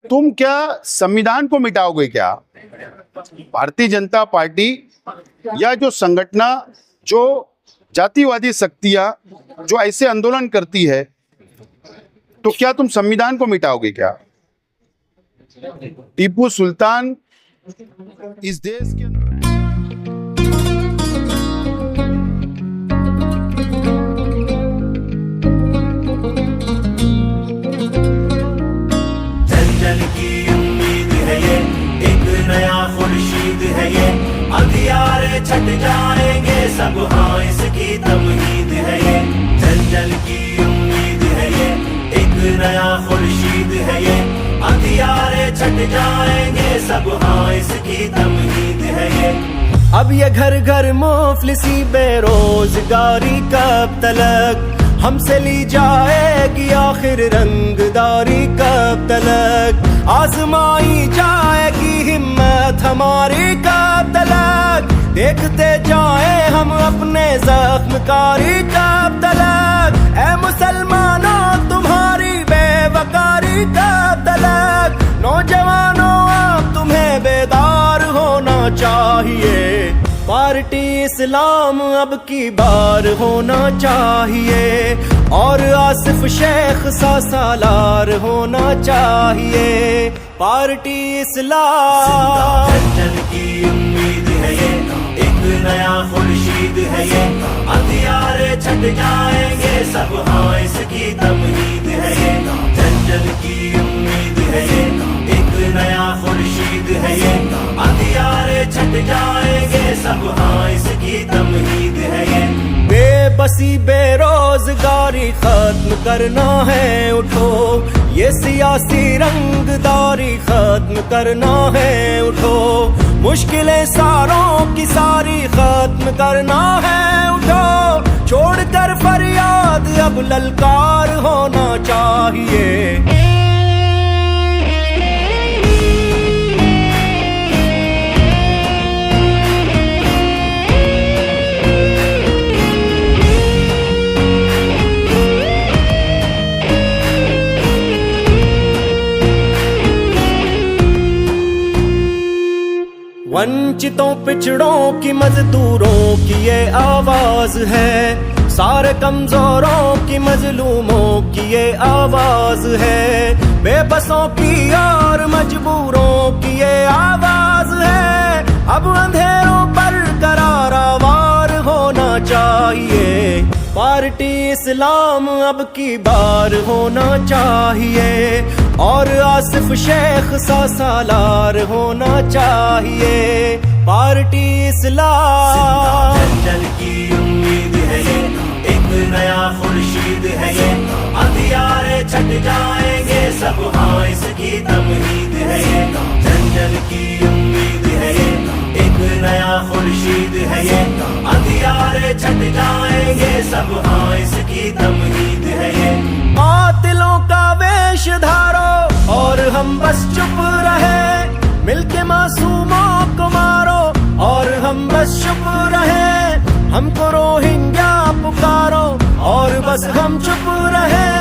तुम क्या संविधान को मिटाओगे क्या? भारतीय जनता पार्टी या जो संगठना, जो जातिवादी शक्तियां जो ऐसे आंदोलन करती है, तो क्या तुम संविधान को मिटाओगे क्या? टीपू सुल्तान इस देश के जन की उम्मीद है ये, एक नया खुर्शीद है ये, अंधियारे छट जाएंगे सब, हाँ इसकी तमहीद है ये। जन की उम्मीद है ये, एक नया खुर्शीद है ये, अंधियारे छट जाएंगे सब, हाँ इसकी तमहीद है ये। अब ये घर घर मुफलिसी बेरोजगारी कब तलक हमसे ली जाएगी, आखिर रंगदारी कब तलक आजमाई जाएगी, हिम्मत हमारी कब तलक देखते जाए हम अपने जख्मकारी कब तलक। ऐ मुसलमानों तुम्हारी बेवकारी कब तलक, नौजवानों अब तुम्हें बेदार होना चाहिए, पार्टी इस्लाम अब की बार होना चाहिए, और आसिफ शेख सा सालार होना चाहिए, पार्टी इस्लाम। जन की उम्मीद है ये, एक नया खुर्शीद है ये, अंधियारे छट जाएंगे सब, हाँ इसकी तमहीद है ये। जन की उम्मीद है ये, एक नया खुर्शीद है ये, अंधियारे छट जाएंगे सब, हाँ इसकी तमहीद है ये। बेबसी बेरोजगारी खत्म करना है, उठो ये सियासी रंगदारी खत्म करना है, उठो मुश्किलें सारों की सारी खत्म करना है, उठो छोड़कर फरियाद अब ललकार होना चाहिए। वंचितों पिछड़ों की मजदूरों की ये आवाज है, सारे कमजोरों की मजलूमों की ये आवाज है, बेबसों की और मजबूरों की ये आवाज है, अब अंधेरों पर करारावार होना चाहिए, पार्टी इस्लाम अब की बार होना चाहिए, और आसिफ शेख सा सालार होना चाहिए, पार्टी इस्लाम। जन की उम्मीद है ये, एक नया खुर्शीद है ये, अंधियारे छट जाएंगे सब, हाँ इसकी तमहीद है ये। जन की उम्मीद है ये, एक नया खुर्शीद है ये, अंधियारे छट जाएंगे सब, हाँ इसकी तमहीद है ये। कातिलों का वेश धारो और हम बस चुप रहे, मिलके मासूमों को मारो और हम बस चुप रहे, हमको रोहिंग्या पुकारो और बस हम चुप रहे,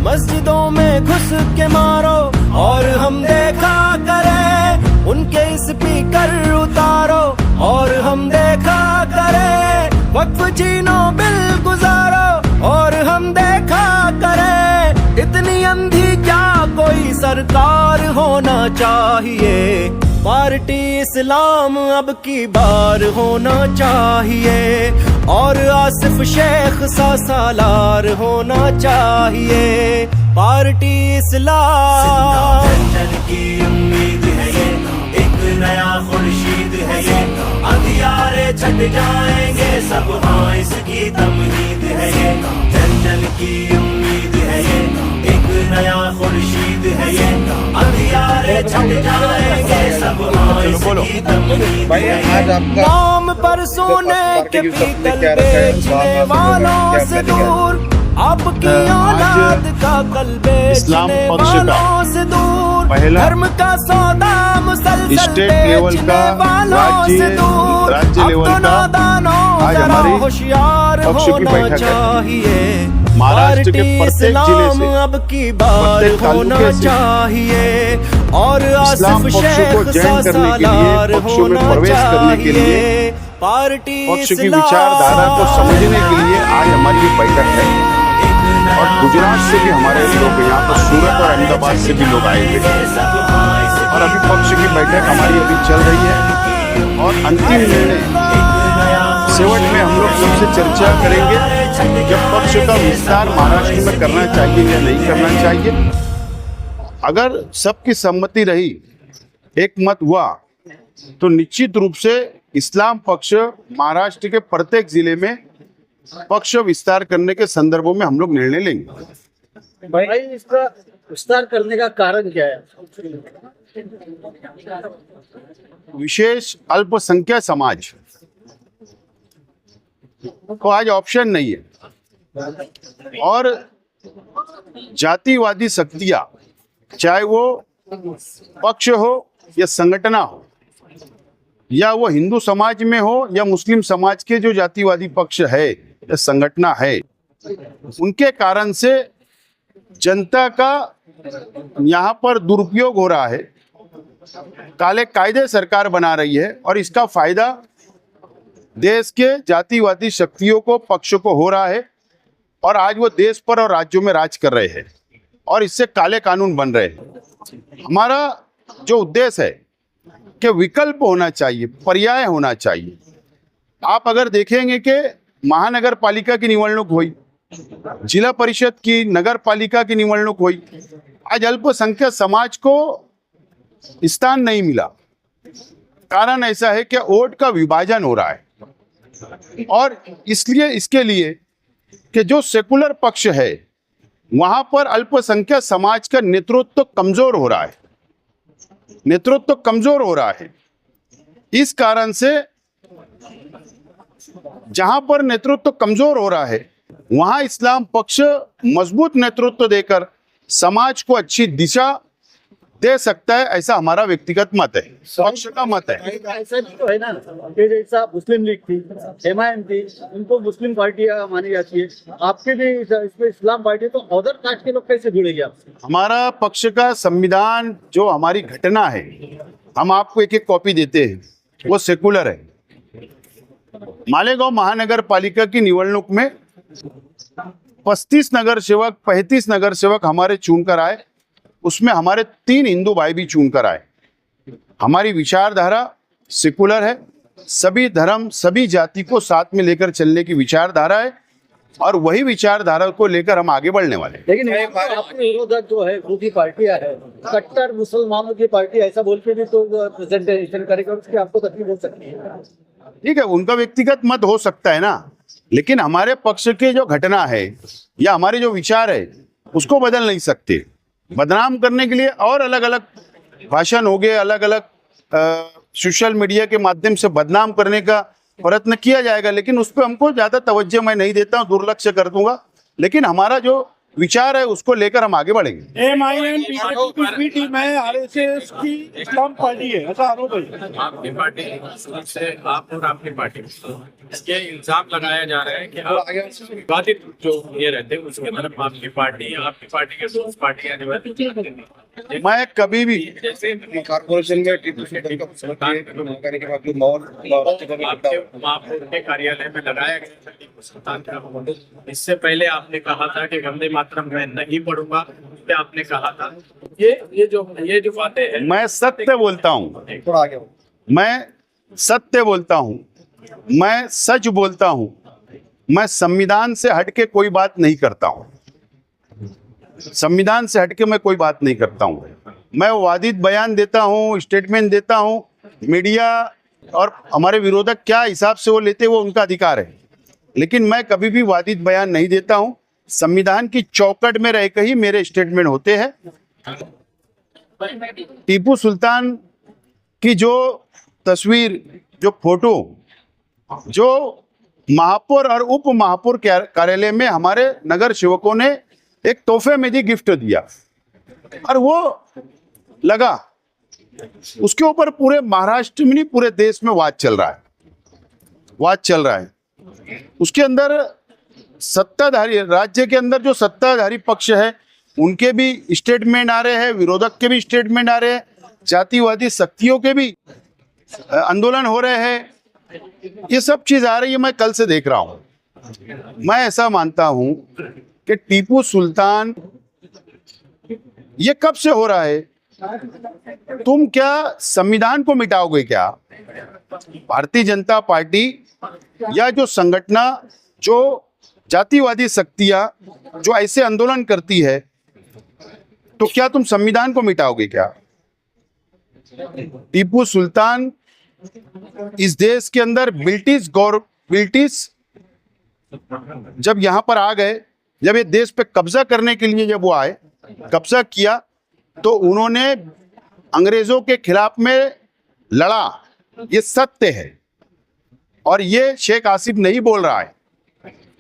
मस्जिदों में घुस के मारो और हम देखा करें, उनके स्पीकर उतारो और हम देखा करें, वक्फ छीनो बिल गुजारो और हम देखा करें, इतनी अंधी क्या कोई सरकार होना चाहिए, पार्टी इस्लाम अब की बार होना चाहिए, और आसिफ शेख सा सालार होना चाहिए, पार्टी इस्लाम। जन की उम्मीद है ये, एक नया खुर्शीद है ये, अंधियारे छट जाएंगे सब, हाँ इसकी तमहीद है ये। जन की उम्मीद है ये, एक नया खुर्शीद है ये, अंधियारे छट जाएंगे सब, हाँ इसकी तमहीद है ये। नाम पर सोने के पीतल बेचने वालों से दूर, आपकी औलाद का कल बेचने वालों से दूर, धर्म का सौदा मुसलसल बेचने वालों से दूर, अब तो नादानों जरा होशियार होना चाहिए, महाराष्ट्र के प्रत्येक जिले से अब की बार होना चाहिए और इस्लाम आसिफ पक्ष को शेख जॉइन सा करने के लिए, सालार पक्षों में होना प्रवेश करने के लिए, चाहिए। पार्टी पक्ष की विचारधारा को समझने के लिए आज हमारी ये बैठक है। और गुजरात से भी हमारे लोग यहाँ पर, सूरत और अहमदाबाद से भी लोग आएंगे। और अभी पक्ष की बैठक हमारी अभी चल रही है और अंतिम निर्णय सेवट में हम लोग सबसे चर्चा करेंगे जब पक्ष का विस्तार महाराष्ट्र में करना चाहिए या नहीं करना चाहिए। अगर सबकी सम्मति रही, एक मत हुआ, तो निश्चित रूप से इस्लाम पक्ष महाराष्ट्र के प्रत्येक जिले में पक्ष विस्तार करने के संदर्भों में हम लोग निर्णय लेंगे। भाई इसका विस्तार करने का कारण क्या है? विशेष अल्पसंख्यक समाज को आज ऑप्शन नहीं है और जातिवादी शक्तियां, चाहे वो पक्ष हो या संगठन हो, या वो हिंदू समाज में हो या मुस्लिम समाज के जो जातिवादी पक्ष है या संगठन है, उनके कारण से जनता का यहाँ पर दुरुपयोग हो रहा है। काले कायदे सरकार बना रही है और इसका फायदा देश के जातिवादी शक्तियों को, पक्ष को हो रहा है और आज वो देश पर और राज्यों में राज कर रहे हैं और इससे काले कानून बन रहे हैं। हमारा जो उद्देश्य है कि विकल्प होना चाहिए, पर्याय होना चाहिए। आप अगर देखेंगे कि महानगर पालिका की निवडणूक हुई, जिला परिषद की, नगर पालिका की निवडणूक हुई, आज अल्पसंख्यक समाज को स्थान नहीं मिला। कारण ऐसा है कि वोट का विभाजन हो रहा है और इसलिए इसके लिए कि जो सेकुलर पक्ष है वहां पर अल्पसंख्यक समाज का नेतृत्व कमजोर हो रहा है, नेतृत्व कमजोर हो रहा है। इस कारण से जहां पर नेतृत्व कमजोर हो रहा है वहां इस्लाम पक्ष मजबूत नेतृत्व देकर समाज को अच्छी दिशा दे सकता है, ऐसा हमारा व्यक्तिगत मत है, पक्ष का मत है। ऐसा भी तो है ना कि जैसा मुस्लिम लीग थी, एमआईएम थी, उनको मुस्लिम पार्टियां मानी जाती है, आपके भी इसमें इस्लाम पार्टी, तो अदर कास्ट के लोग कैसे जुड़ेंगे आपसे? हमारा पक्ष का संविधान जो हमारी घटना है, हम आपको एक एक कॉपी देते हैं, वो सेकुलर है। मालेगांव महानगर पालिका की निवडणूक में 35 नगर सेवक, 35 नगर सेवक हमारे चुनकर आए, उसमें हमारे 3 हिंदू भाई भी चुनकर आए। हमारी विचारधारा सेकुलर है, सभी धर्म, सभी जाति को साथ में लेकर चलने की विचारधारा है और वही विचारधारा को लेकर हम आगे बढ़ने वाले हैं। लेकिन आपके विरोधक जो है, दूसरी पार्टियां है, कट्टर मुसलमानों की पार्टी, ऐसा बोल के भी तो प्रेजेंटेशन करेगा, उसकी आपको तकलीफ हो सकती है। ठीक है, उनका व्यक्तिगत मत हो सकता है ना, लेकिन हमारे पक्ष के जो घटना है या हमारे जो विचार है उसको बदल नहीं सकते। बदनाम करने के लिए और अलग अलग भाषण हो गए, अलग अलग सोशल मीडिया के माध्यम से बदनाम करने का प्रयत्न किया जाएगा, लेकिन उस पर हमको ज्यादा तवज्जो मैं नहीं देता हूँ, दुर्लक्ष्य कर दूंगा। लेकिन हमारा जो विचार है उसको लेकर हम आगे बढ़ेंगे। एमआईएम बीजेपी की टीम है, आरएसएस की इस्लाम पार्टी है, ऐसा आरोप है। आपकी पार्टी से आप और आपकी पार्टी इसके इल्जाम लगाया जा रहा है कि आप विवादित जो ये रहते हैं उसके तरफ आपकी पार्टी के दोस्त पार्टियां जो मैं कभी भी जैसे कॉर्पोरेशन में टीपू सुल्तान का करने के बाद माहौल महापौर के कार्यालय में लगाया गया था टीपू सुल्तान का। इससे पहले आपने कहा था कि वंदे मातरम मैं नहीं पढ़ूंगा, उस पे आपने कहा था। ये जो बातें हैं, मैं सत्य बोलता हूँ, थोड़ा आगे मैं सत्य बोलता हूँ, मैं सच बोलता हूँ, मैं संविधान से हटके कोई बात नहीं करता हूँ, संविधान से हटके मैं कोई बात नहीं करता हूँ। मैं वादित बयान देता हूँ, स्टेटमेंट देता हूँ, मीडिया और हमारे विरोधक क्या हिसाब से वो लेते वो उनका अधिकार है, लेकिन मैं कभी भी वादित बयान नहीं देता हूँ। संविधान की चौकट में रहकर ही मेरे स्टेटमेंट होते हैं। टीपू सुल्तान की जो तस्वीर, जो फोटो, जो महापौर और उप महापौर कार्यालय में हमारे नगर सेवकों ने एक तोहफे में ही गिफ्ट दिया और वो लगा, उसके ऊपर पूरे महाराष्ट्र में नहीं पूरे देश में वाद चल रहा है, वाद चल रहा है। उसके अंदर सत्ताधारी, राज्य के अंदर जो सत्ताधारी पक्ष है उनके भी स्टेटमेंट आ रहे हैं, विरोधक के भी स्टेटमेंट आ रहे हैं, जातिवादी शक्तियों के भी आंदोलन हो रहे हैं। ये सब चीज आ रही है, मैं कल से देख रहा हूं। मैं ऐसा मानता हूं कि टीपू सुल्तान, ये कब से हो रहा है? तुम क्या संविधान को मिटाओगे क्या? भारतीय जनता पार्टी या जो संगठना, जो जातिवादी शक्तियां जो ऐसे आंदोलन करती है, तो क्या तुम संविधान को मिटाओगे क्या? टीपू सुल्तान इस देश के अंदर ब्रिटिश जब यहां पर आ गए, जब ये देश पे कब्जा करने के लिए जब वो आए, कब्जा किया, तो उन्होंने अंग्रेजों के खिलाफ में लड़ा। ये सत्य है, और ये शेख आसिफ नहीं बोल रहा है।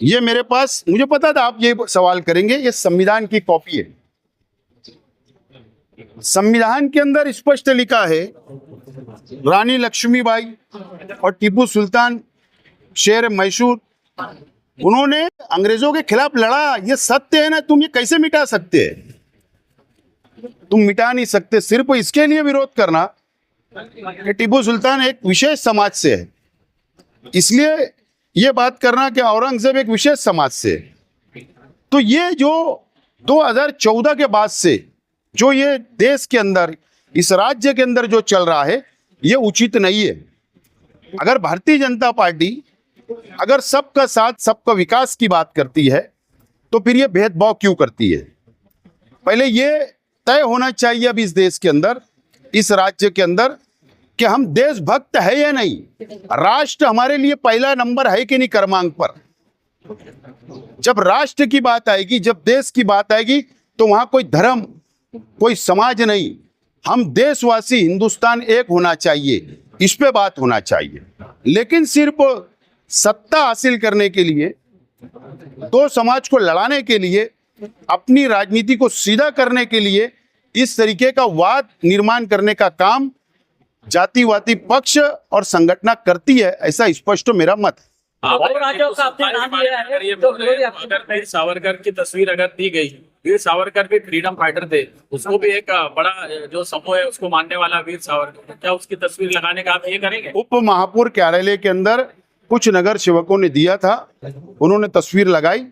ये मेरे पास, मुझे पता था आप ये सवाल करेंगे, ये संविधान की कॉपी है। संविधान के अंदर स्पष्ट लिखा है, रानी लक्ष्मीबाई और टीपू सुल्तान शेर मैसूर, उन्होंने अंग्रेजों के खिलाफ लड़ा। ये सत्य है ना, तुम ये कैसे मिटा सकते हैं? तुम मिटा नहीं सकते। सिर्फ इसके लिए विरोध करना कि टीपू सुल्तान एक विशेष समाज से है, इसलिए ये बात करना कि औरंगजेब एक विशेष समाज से है। तो ये जो 2014 के बाद से जो ये देश के अंदर, इस राज्य के अंदर जो चल रहा है, ये उचित नहीं है। अगर भारतीय जनता पार्टी अगर सबका साथ सबका विकास की बात करती है, तो फिर ये भेदभाव क्यों करती है? पहले ये तय होना चाहिए अब इस देश के अंदर, इस राज्य के अंदर, कि हम देशभक्त है या नहीं। राष्ट्र हमारे लिए पहला नंबर है कि नहीं क्रमांक पर? जब राष्ट्र की बात आएगी, जब देश की बात आएगी, तो वहां कोई धर्म, कोई समाज नहीं, हम देशवासी, हिंदुस्तान एक होना चाहिए, इस पे बात होना चाहिए। लेकिन सिर्फ सत्ता हासिल करने के लिए, दो समाज को लड़ाने के लिए, अपनी राजनीति को सीधा करने के लिए इस तरीके का वाद निर्माण करने का काम जातिवादी पक्ष और संगठन करती है, ऐसा स्पष्ट मेरा मत है। अगर वीर सावरकर की तस्वीर अगर दी गई, वीर सावरकर भी फ्रीडम फाइटर थे, उसको भी एक बड़ा जो समूह है उसको मानने वाला वीर सावरकर, क्या उसकी तस्वीर लगाने का आप ये करेंगे? उप महापौर कार्यालय के अंदर कुछ नगर सेवकों ने दिया था, उन्होंने तस्वीर लगाई।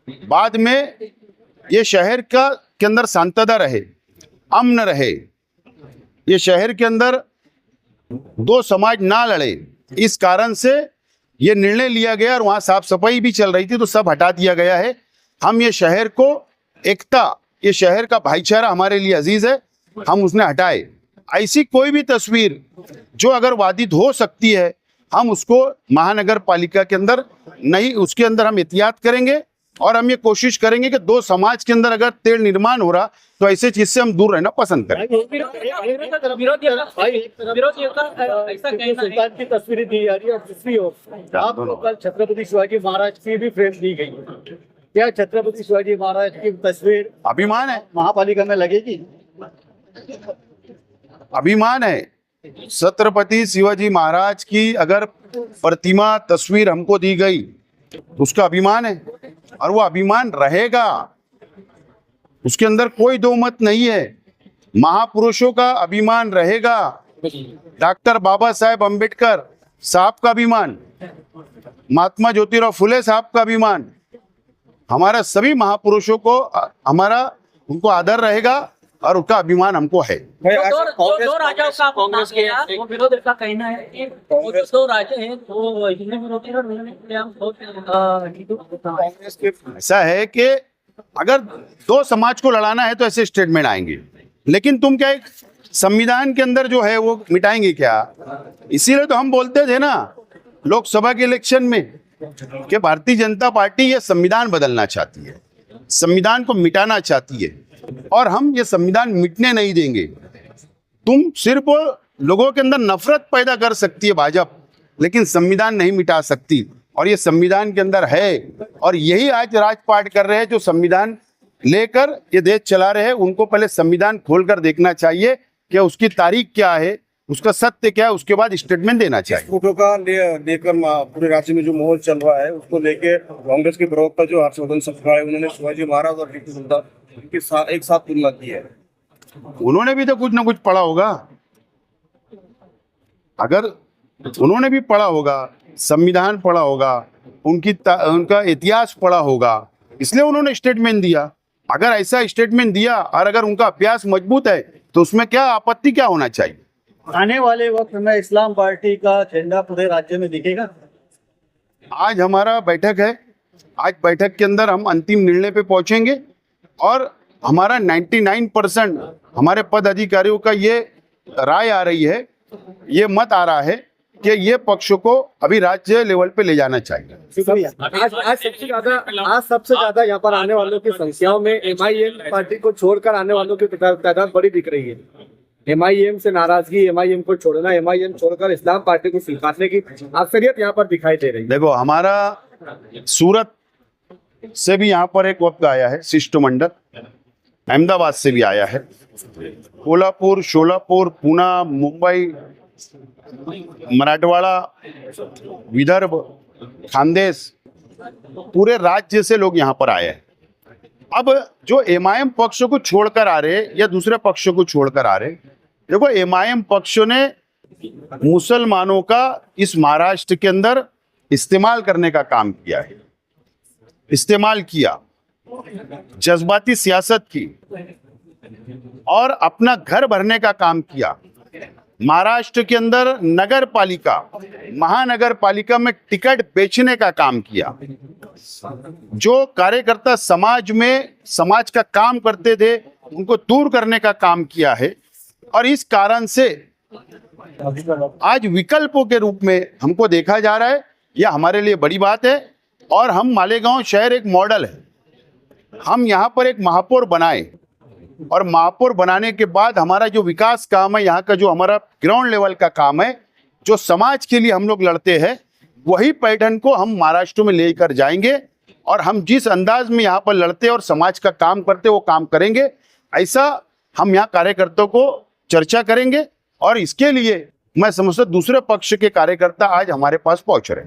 बाद में ये शहर के अंदर शांतता रहे, अमन रहे, ये शहर के अंदर दो समाज ना लड़े, इस कारण से ये निर्णय लिया गया। और वहाँ साफ सफाई भी चल रही थी, तो सब हटा दिया गया है। हम ये शहर को एकता, ये शहर का भाईचारा हमारे लिए अजीज है, हम उसने हटाए। ऐसी कोई भी तस्वीर जो अगर वादित हो सकती है, हम उसको महानगर पालिका के अंदर नहीं, उसके अंदर हम एहतियात करेंगे। और हम ये कोशिश करेंगे कि दो समाज के अंदर अगर तेल निर्माण हो रहा, तो ऐसे चीज से हम दूर रहना पसंद करें। सुल्तान की तस्वीरें दी जा रही है, और दूसरी ओर आपको कल छत्रपति शिवाजी महाराज की भी फ्रेम दी गई। क्या छत्रपति शिवाजी महाराज की तस्वीर अभिमान है, महापालिका में लगेगी? अभिमान है। छत्रपति शिवाजी महाराज की अगर प्रतिमा, तस्वीर हमको दी गई, उसका अभिमान है, और वो अभिमान रहेगा, उसके अंदर कोई दो मत नहीं है। महापुरुषों का अभिमान रहेगा। डॉक्टर बाबा साहेब अंबेडकर साहब का अभिमान, महात्मा ज्योतिराव फुले साहब का अभिमान, हमारा सभी महापुरुषों को हमारा उनको आदर रहेगा, और उनका अभिमान हमको है। दो राजाओं का कांग्रेस के वो विरोध का कहना है कि दो राजा हैं, तो हिंदू विरोधी और कांग्रेस के ऐसा है कि अगर दो समाज को लड़ाना है तो ऐसे स्टेटमेंट आएंगे, लेकिन तुम क्या एक संविधान के अंदर जो है वो मिटाएंगे क्या? इसीलिए तो हम बोलते थे ना लोकसभा के इलेक्शन में कि भारतीय जनता पार्टी ये संविधान बदलना चाहती है, संविधान को मिटाना चाहती है, और हम ये संविधान मिटने नहीं देंगे। तुम सिर्फ लोगों के अंदर नफरत पैदा कर सकती है भाजपा, लेकिन संविधान नहीं मिटा सकती, और ये संविधान के अंदर है। और यही आज राजपाट कर रहे हैं जो संविधान लेकर ये देश चला रहे हैं। उनको पहले संविधान खोलकर देखना चाहिए कि उसकी तारीख क्या है, उसका सत्य क्या है, उसके बाद स्टेटमेंट देना चाहिए। फोटो का लेकर पूरे राज्य में जो माहौल चल रहा है, उसको लेके कांग्रेस के प्रवक्ता जो हर्षवर्धन सपकाळे, उन्होंने शिवाजी महाराज और टीपू सुल्तान उनके साथ एक साथ तुलना की है। उन्होंने भी तो कुछ ना कुछ पढ़ा होगा। अगर उन्होंने भी पढ़ा होगा, संविधान पढ़ा होगा, उनका इतिहास पढ़ा होगा, इसलिए उन्होंने स्टेटमेंट दिया। अगर ऐसा स्टेटमेंट दिया और अगर उनका अभ्यास मजबूत है तो उसमें क्या आपत्ति क्या होना चाहिए। आने वाले वक्त में इस्लाम पार्टी का झंडा पूरे राज्य में दिखेगा। आज हमारा बैठक है, आज बैठक के अंदर हम अंतिम निर्णय पे पहुंचेंगे और हमारा 99% हमारे पद अधिकारियों का ये राय आ रही है, ये मत आ रहा है कि ये पक्षों को अभी राज्य लेवल पे ले जाना चाहिए। शुक्रिया। आज सबसे ज्यादा यहाँ पर आने वालों की संख्याओं में MIM पार्टी को छोड़कर आने वालों की तादाद बड़ी दिख रही है। MIM से नाराजगी, MIM को छोड़ना, MIM छोड़कर इस्लाम पार्टी को स्वीकारने की अक्सरियत यहाँ पर दिखाई दे रही है। देखो, हमारा सूरत से भी यहाँ पर एक वक्त आया है शिष्टमंडल, अहमदाबाद से भी आया है, कोल्हापुर, शोलापुर, पुणे, मुंबई, मराठवाड़ा, विदर्भ, खानदेश, पूरे राज्य से लोग यहाँ पर आए हैं। अब जो MIM पक्ष को छोड़कर आ रहे या दूसरे पक्ष को छोड़कर आ रहे, देखो MIM पक्ष ने मुसलमानों का इस महाराष्ट्र के अंदर इस्तेमाल करने का काम किया है, इस्तेमाल किया, जज्बाती सियासत की और अपना घर भरने का काम किया। महाराष्ट्र के अंदर नगर पालिका, महानगर पालिका में टिकट बेचने का काम किया। जो कार्यकर्ता समाज में समाज का काम करते थे उनको दूर करने का काम किया है और इस कारण से आज विकल्पों के रूप में हमको देखा जा रहा है। यह हमारे लिए बड़ी बात है और हम मालेगांव शहर एक मॉडल है। हम यहाँ पर एक महापौर बनाए और महापौर बनाने के बाद हमारा जो विकास काम है, यहाँ का जो हमारा ग्राउंड लेवल का काम है, जो समाज के लिए हम लोग लड़ते हैं, वही पैटर्न को हम महाराष्ट्र में लेकर जाएंगे और हम जिस अंदाज में यहाँ पर लड़ते और समाज का काम करते वो काम करेंगे। ऐसा हम यहाँ कार्यकर्ताओं को चर्चा करेंगे और इसके लिए मैं समझता दूसरे पक्ष के कार्यकर्ता आज हमारे पास पहुंच रहे हैं।